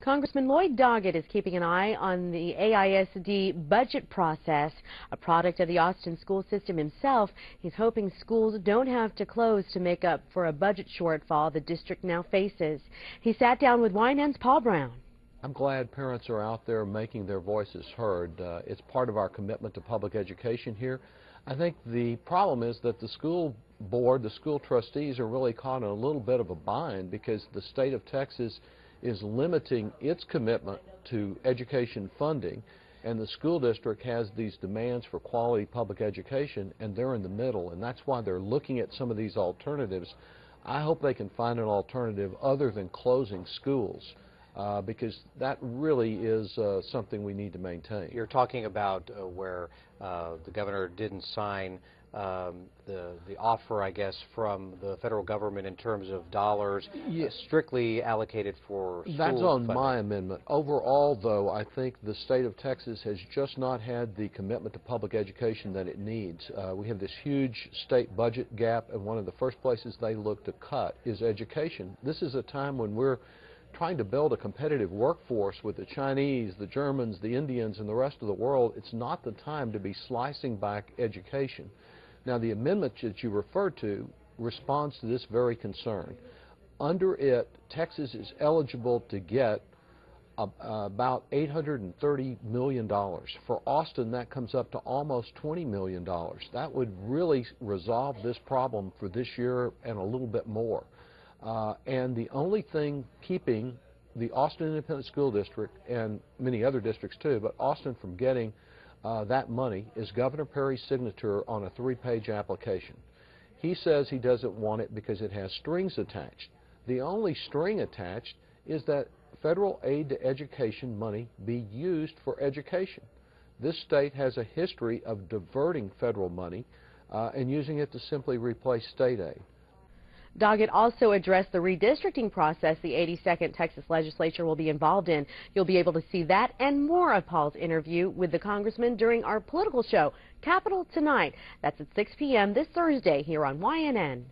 Congressman Lloyd Doggett is keeping an eye on the AISD budget process, a product of the Austin school system himself. He's hoping schools don't have to close to make up for a budget shortfall the district now faces. He sat down with YNN's Paul Brown. I'm glad parents are out there making their voices heard. It's part of our commitment to public education here. I think the problem is that the school board, the school trustees are really caught in a little bit of a bind because the state of Texas is limiting its commitment to education funding, and the school district has these demands for quality public education, and they're in the middle, and that's why they're looking at some of these alternatives. I hope they can find an alternative other than closing schools, because that really is something we need to maintain. You're talking about where the governor didn't sign the offer, I guess, from the federal government in terms of dollars strictly allocated for school That's on funding. my amendment. Overall, though, I think the state of Texas has just not had the commitment to public education that it needs. We have this huge state budget gap, and one of the first places they look to cut is education. This is a time when we're trying to build a competitive workforce with the Chinese, the Germans, the Indians, and the rest of the world. It's not the time to be slicing back education. Now, the amendment that you referred to responds to this very concern. Under it, Texas is eligible to get about $830 million. For Austin, that comes up to almost $20 million. That would really resolve this problem for this year and a little bit more. And the only thing keeping the Austin Independent School District, and many other districts too, but Austin from getting that money is Governor Perry's signature on a 3-page application. He says he doesn't want it because it has strings attached. The only string attached is that federal aid to education money be used for education. This state has a history of diverting federal money and using it to simply replace state aid. Doggett also addressed the redistricting process the 82nd Texas legislature will be involved in. You'll be able to see that and more of Paul's interview with the congressman during our political show, Capital Tonight. That's at 6 p.m. this Thursday here on YNN.